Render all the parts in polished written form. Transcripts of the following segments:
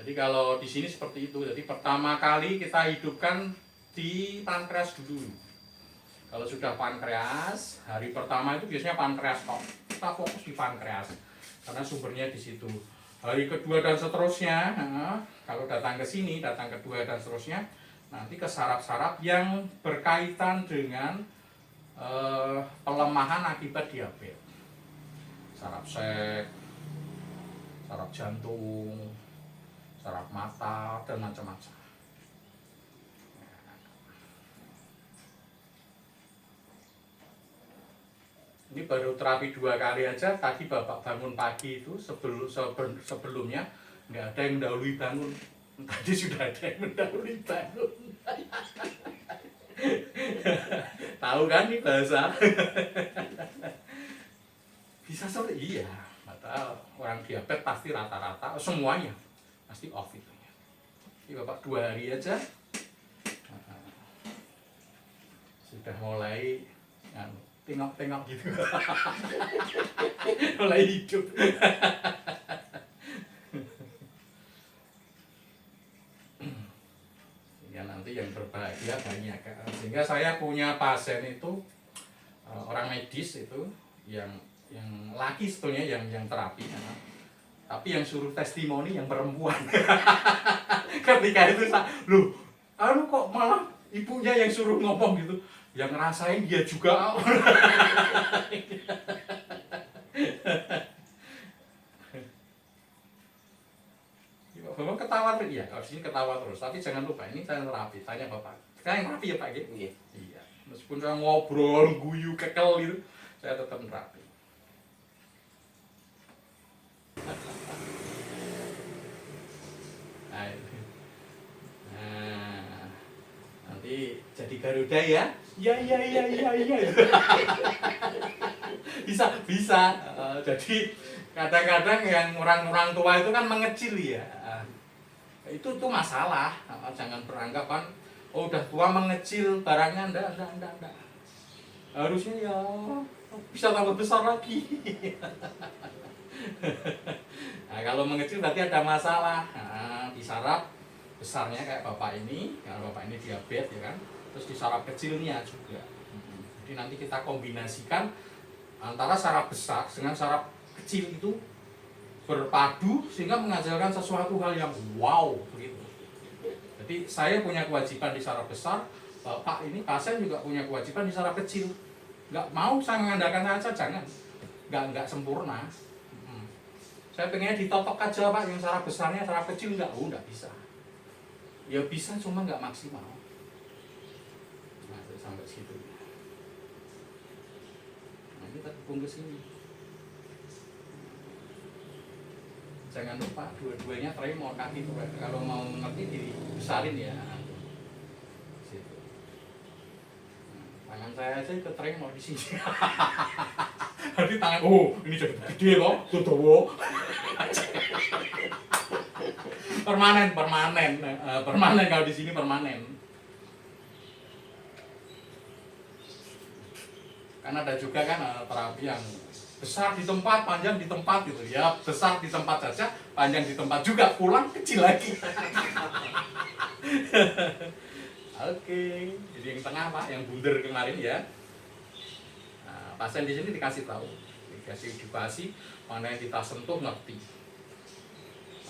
Jadi kalau di sini seperti itu. Jadi pertama kali kita hidupkan di pankreas dulu. Kalau sudah pankreas, hari pertama itu biasanya pankreas kok. Kita fokus di pankreas karena sumbernya di situ. Hari kedua dan seterusnya, kalau datang ke sini, datang kedua dan seterusnya, nanti ke saraf-saraf yang berkaitan dengan pelemahan akibat diabetes. Saraf sek, saraf jantung, saraf mata, dan macam-macam. Ini baru terapi 2 kali aja. Tadi Bapak bangun pagi itu sebelumnya nggak ada yang mendahului bangun. Tadi sudah ada yang mendahului bangun. Tahu kan nih bahasa? Bisa seperti iya. Padahal orang diabetes pasti rata-rata semuanya pasti off itu. Ini Bapak 2 hari aja sudah mulai tengok-tengok gitu. Mulai hidup. Sehingga nanti yang berbahagia banyak. Sehingga saya punya pasien itu orang medis itu yang laki sebetulnya yang terapi, tapi yang suruh testimoni yang perempuan. Ketika itu loh, kok malah ibunya yang suruh ngomong gitu, yang ngerasain dia juga. Bapak ketawa terus, iya, harus ini ketawa terus, tapi jangan lupa ini saya terapi, tanya Bapak, saya yang terapi ya Pak gitu? Iya, meskipun saya ngobrol, guyu, kekel gitu, saya tetap terapi. Nah, nanti jadi Garuda ya? Ya. Bisa. Jadi kadang-kadang yang orang tua itu kan mengecil ya. Itu masalah. Jangan beranggapan oh udah tua mengecil barangnya enggak. Harusnya ya bisa tambah besar lagi. Nah, kalau mengecil berarti ada masalah. Di saraf besarnya kayak Bapak ini, kalau Bapak ini diabetes ya kan. Terus di saraf kecilnya juga. Jadi nanti kita kombinasikan antara saraf besar dengan saraf kecil itu berpadu sehingga menghasilkan sesuatu hal yang wow begitu. Jadi saya punya kewajiban di saraf besar, Bapak ini pasien juga punya kewajiban di saraf kecil. Nggak mau saya mengandalkan saja, jangan. Nggak sempurna. Saya pengennya ditotok aja Pak, yang saraf besarnya, saraf kecil nggak bisa. Ya bisa, cuma nggak maksimal. Nah, sampai situ. Nah, kita hubung ke sini. Jangan lupa dua-duanya tremor kaki tuh. Kalau mau ngerti dibesarin ya. Situ. Nah, tangan saya aja ke tremor di sini. Jadi tangan, ini jadi gede loh, tuh. Permanen kalau di sini permanen. Karena ada juga kan terapi yang besar di tempat, panjang di tempat gitu ya. Besar di tempat saja, panjang di tempat juga, pulang kecil lagi. Oke, jadi yang tengah Pak, yang bundar kemarin ya. Nah, pasien di sini dikasih tahu, dikasih edukasi, mana yang kita sentuh ngerti.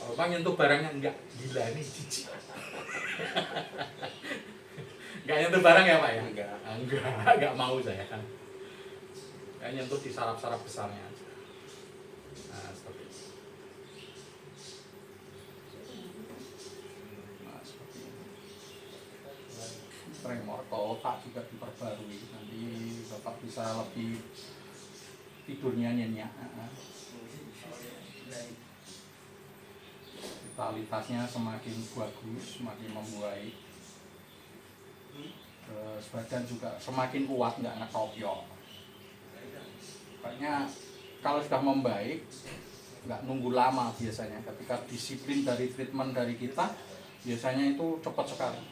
Kalau Bang nyentuh barangnya enggak, gila nih jijik. Enggak nyentuh barang ya Pak ya? Enggak mau saya. Saya nyentuh di saraf-saraf besarnya aja. Nah, seperti itu. Nah, seperti itu. Tremor otak juga diperbarui. Nanti Bapak bisa lebih tidurnya nyenyak. Vitalitasnya semakin bagus, semakin membaik. Terus badan juga semakin kuat, nggak ngetoyok. Makanya kalau sudah membaik, nggak nunggu lama biasanya. Ketika disiplin dari treatment dari kita, biasanya itu cepat sekali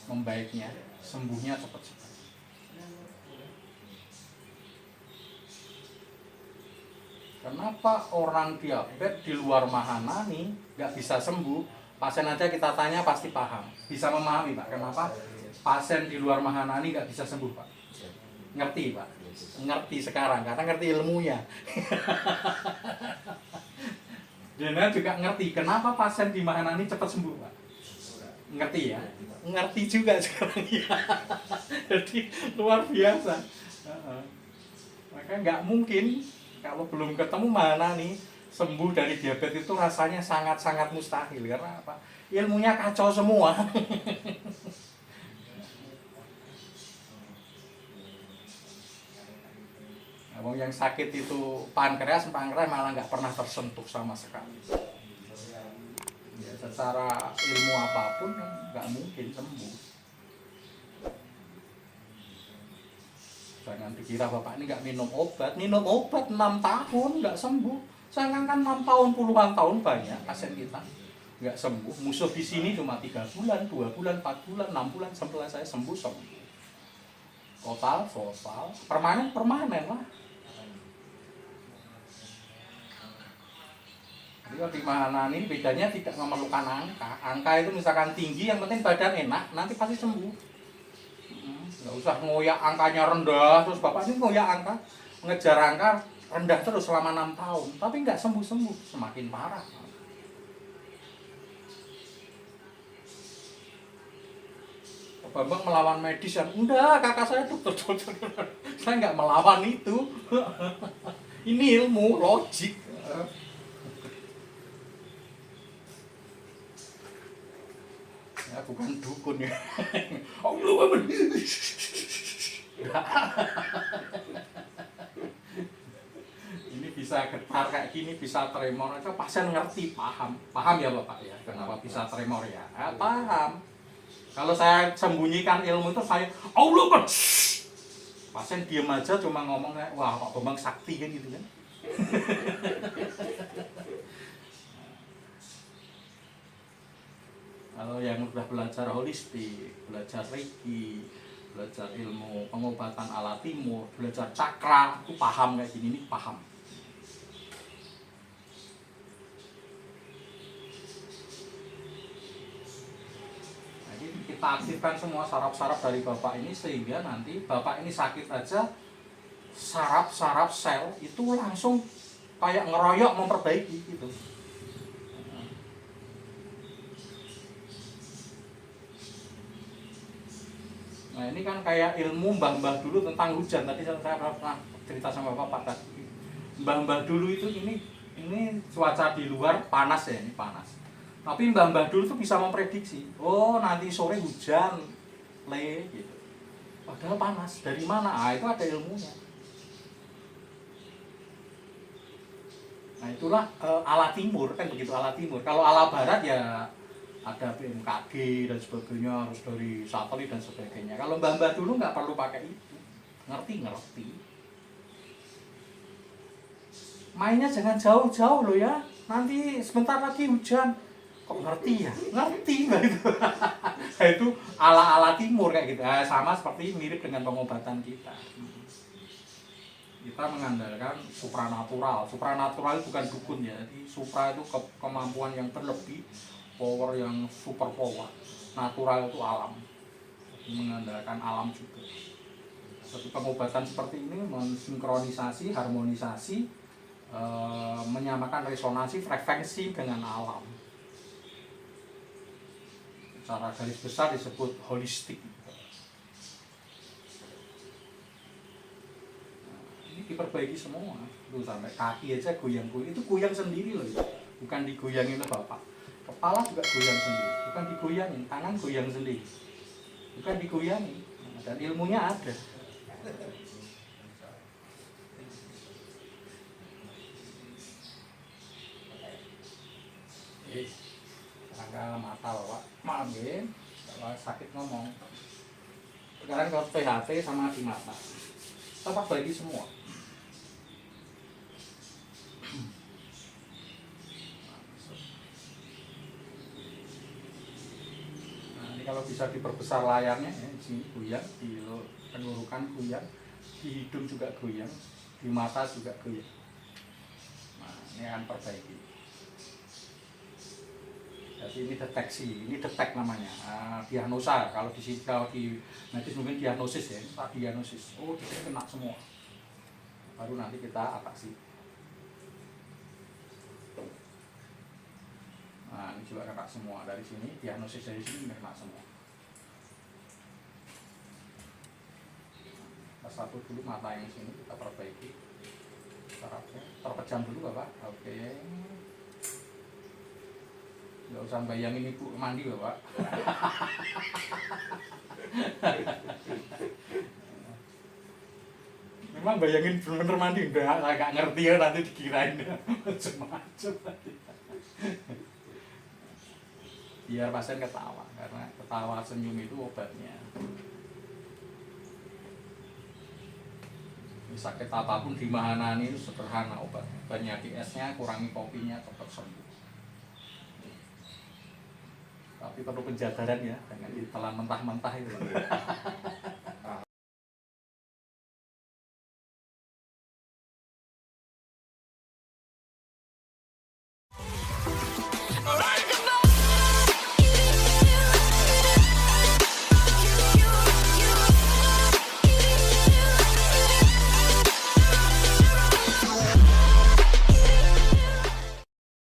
membaiknya, sembuhnya cepat sekali. Kenapa orang diabetes di luar Mahanani nggak bisa sembuh? Pasien aja kita tanya pasti paham, bisa memahami Pak. Kenapa pasien di luar Mahanani nggak bisa sembuh Pak? Ngerti Pak? Ngerti sekarang karena ngerti ilmunya. Dan juga ngerti kenapa pasien di Mahanani cepat sembuh Pak. Ngerti ya? Ngerti juga sekarang ya. Jadi luar biasa. Maka nggak mungkin kalau belum ketemu Mahanani sembuh dari diabetes itu rasanya sangat-sangat mustahil. Karena apa? Ilmunya kacau semua. Nah, yang sakit itu pankreas malah nggak pernah tersentuh sama sekali. Ya, secara ilmu apapun nggak mungkin sembuh. Jangan dikira Bapak ini nggak minum obat 6 tahun nggak sembuh. Saya kan 6 tahun, puluhan tahun banyak pasien kita nggak sembuh. Musuh di sini cuma 3 bulan, 2 bulan, 4 bulan, 6 bulan, setelah saya sembuh. Total, permanen lah. Jadi di Mahanani bedanya tidak memerlukan angka. Angka itu misalkan tinggi, yang penting badan enak, nanti pasti sembuh. Nggak usah ngoyak angkanya rendah, terus Bapak ini ngoyak angka, ngejar angka rendah terus selama 6 tahun, tapi nggak sembuh-sembuh, semakin parah. Bambang melawan medis yang enggak, kakak saya dokter. Saya nggak melawan itu. Ini ilmu, logik. Ya bukan dukun ya. Allah. Ini bisa getar kayak gini, bisa tremor aja pasien ngerti, paham ya Bapak ya, kenapa bisa tremor ya? Paham. Kalau saya sembunyikan ilmu itu saya Allah. Pasien diam aja cuma ngomong kayak wah Pak Bambang sakti kan gitu kan. Kalau yang udah belajar holistik, belajar reiki, belajar ilmu pengobatan ala timur, belajar cakra, itu paham kayak gini, ini paham. Jadi kita aktifkan semua saraf-saraf dari Bapak ini sehingga nanti Bapak ini sakit aja, saraf-saraf sel itu langsung kayak ngeroyok memperbaiki gitu. Nah ini kan kayak ilmu mbah-mbah dulu tentang hujan. Tadi saya pernah cerita sama Bapak tadi. Mbah-mbah dulu itu ini cuaca di luar panas ya, ini panas. Tapi mbah-mbah dulu tuh bisa memprediksi. Oh nanti sore hujan, gitu. Padahal panas. Dari mana? Ah itu ada ilmunya. Nah itulah ala timur kan begitu, ala timur. Kalau ala barat ya ada BMKG dan sebagainya, harus dari satelit dan sebagainya. Kalau mbah-mbah dulu nggak perlu pakai itu, ngerti. Mainnya jangan jauh-jauh loh ya, nanti sebentar lagi hujan. Kok ngerti ya? Ngerti mbak itu. Itu ala-ala timur kayak gitu. Sama seperti mirip dengan pengobatan kita. Kita mengandalkan supranatural. Supranatural itu bukan dukun ya. Jadi supra itu kemampuan yang berlebih, power yang super power. Natural itu alam. Jadi mengandalkan alam juga. Jadi pengobatan seperti ini mensinkronisasi, harmonisasi, menyamakan resonansi frekuensi dengan alam. Secara garis besar disebut holistik. Ini diperbaiki semua. Tuh sampai kaki aja goyang-goyang. Itu goyang sendiri loh. Bukan digoyangin oleh Bapak. Kepala juga goyang sendiri. Bukan digoyangin. Tangan goyang sendiri. Bukan digoyangin. Dan ilmunya ada. Rangka mata loh Pak. Maaf ya. Kalau sakit ngomong. Sekarang kalau PHT sama di mata. Kita bagi semua. Nah, ini kalau bisa diperbesar layarnya ya, di sini goyang, di tenggorokan goyang, di hidung juga goyang, di mata juga goyang. Nah, ini akan perbaiki. Jadi ini detek namanya, diagnosa. Kalau di medis mungkin diagnosis ya, diagnosis. Oh, di sini kena semua. Baru nanti kita atasi. Nah, ini juga kena semua dari sini, diagnosis dari sini kena semua. Kita satu dulu mata yang sini kita perbaiki. Sarafnya terpejam dulu Bapak. Oke. Nggak usah bayangin ibu mandi Bapak. Memang bayangin bener-bener mandi udah agak ngerti ya, nanti dikirain macam-macam. Biar pasien ketawa, karena ketawa senyum itu obatnya. Sakit apapun di Mahanani itu sederhana obatnya. Banyaki esnya, kurangi kopinya, cepat sembuh. Tapi perlu penjadaran ya, jangan ditelan mentah-mentah itu.